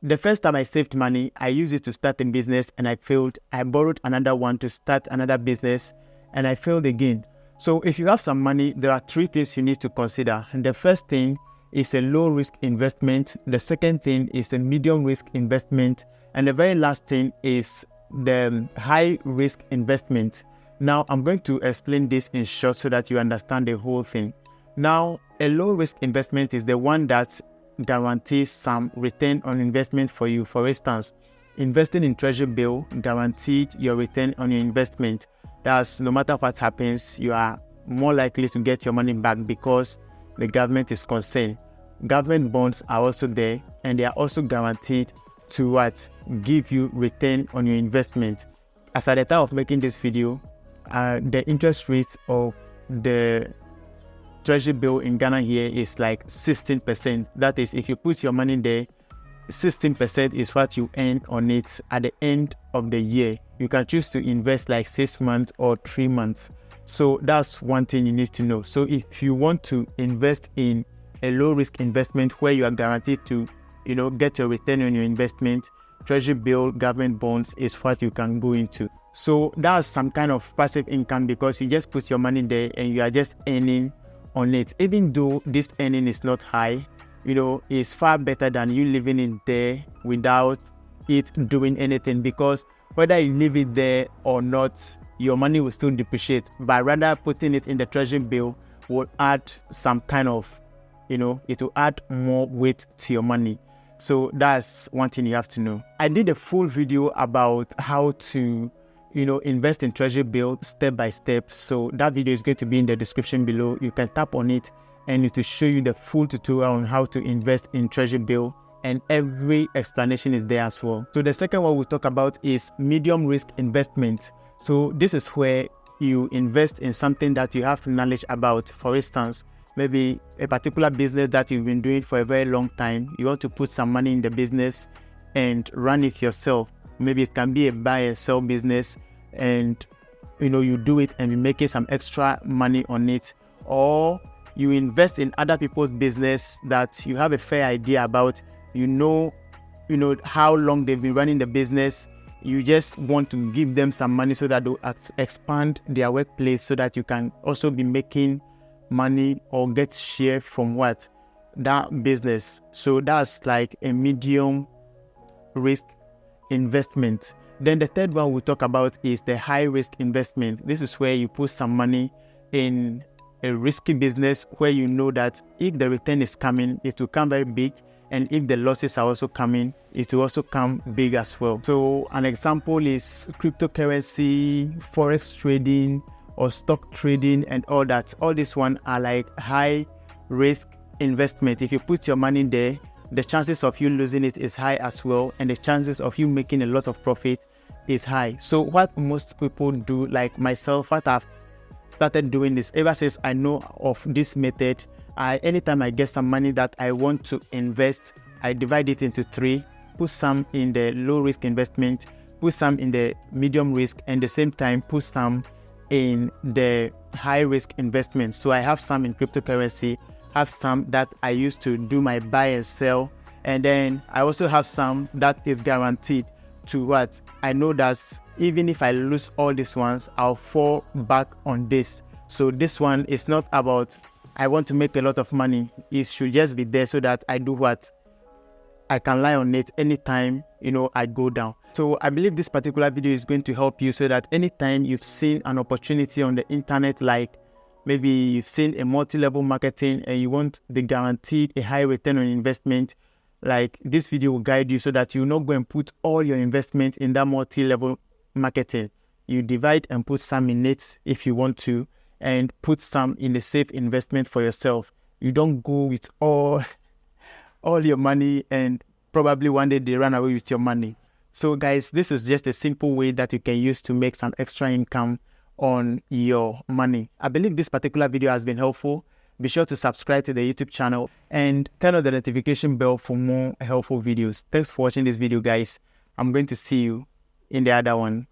The first time I saved money, I used it to start a business and I failed. I borrowed another one to start another business and I failed again. So if you have some money, there are 3 things you need to consider. And the first thing is a low risk investment. The second thing is a medium risk investment. And the very last thing is the high risk investment. Now I'm going to explain this in short so that you understand the whole thing. Now, a low risk investment is the one that guarantees some return on investment for you. For instance, investing in treasury bill guaranteed your return on your investment. That's no matter what happens, you are more likely to get your money back because the government is concerned. Government bonds are also there and they are also guaranteed to give you return on your investment. As at the time of making this video, the interest rate of the treasury bill in Ghana here is like 16%. That is, if you put your money there, 16% is what you earn on it at the end of the year. You can choose to invest like 6 months or 3 months. So that's one thing you need to know. So if you want to invest in a low risk investment where you are guaranteed to, get your return on your investment, treasury bill, government bonds is what you can go into. So that's some kind of passive income because you just put your money there and you are just earning on it. Even though this earning is not high, it's far better than you leaving it there without it doing anything, because whether you leave it there or not, your money will still depreciate. But rather putting it in the treasury bill will add some kind of, it will add more weight to your money. So that's one thing you have to know. I did a full video about how to invest in treasury bill step by step. So that video is going to be in the description below. You can tap on it and it will show you the full tutorial on how to invest in treasury bill, and every explanation is there as well. So the second one we'll talk about is medium risk investment. So this is where you invest in something that you have knowledge about. For instance, maybe a particular business that you've been doing for a very long time. You want to put some money in the business and run it yourself. Maybe it can be a buy and sell business, and you do it and you're making some extra money on it. Or you invest in other people's business that you have a fair idea about, how long they've been running the business. You just want to give them some money so that they'll expand their workplace so that you can also be making money or get share from that business. So that's like a medium risk investment. Then the third one we'll talk about is the high risk investment. This is where you put some money in a risky business where you know that if the return is coming, it will come very big, and if the losses are also coming, it will also come big as well. So an example is cryptocurrency, forex trading, or stock trading, and all that. All these one are like high risk investment. If you put your money there, the chances of you losing it is high as well, and the chances of you making a lot of profit is high. So what most people do, like myself, what I've started doing this ever since I know of this method, anytime I get some money that I want to invest, I divide it into 3, put some in the low risk investment, put some in the medium risk, and at the same time put some in the high risk investment. So I have some in cryptocurrency, have some that I used to do my buy and sell, and then I also have some that is guaranteed to I know that even if I lose all these ones, I'll fall back on this. So this one is not about I want to make a lot of money. It should just be there so that I do I can lie on it anytime I go down. So I believe this particular video is going to help you so that anytime you've seen an opportunity on the internet, like maybe you've seen a multi-level marketing and you want the guaranteed a high return on investment, like this video will guide you so that you not go and put all your investment in that multi-level marketing. You divide and put some in it if you want to, and put some in the safe investment for yourself. You don't go with all your money and probably one day they run away with your money. So guys, this is just a simple way that you can use to make some extra income on your money. I believe this particular video has been helpful. Be sure to subscribe to the YouTube channel and turn on the notification bell for more helpful videos. Thanks for watching this video, guys. I'm going to see you in the other one.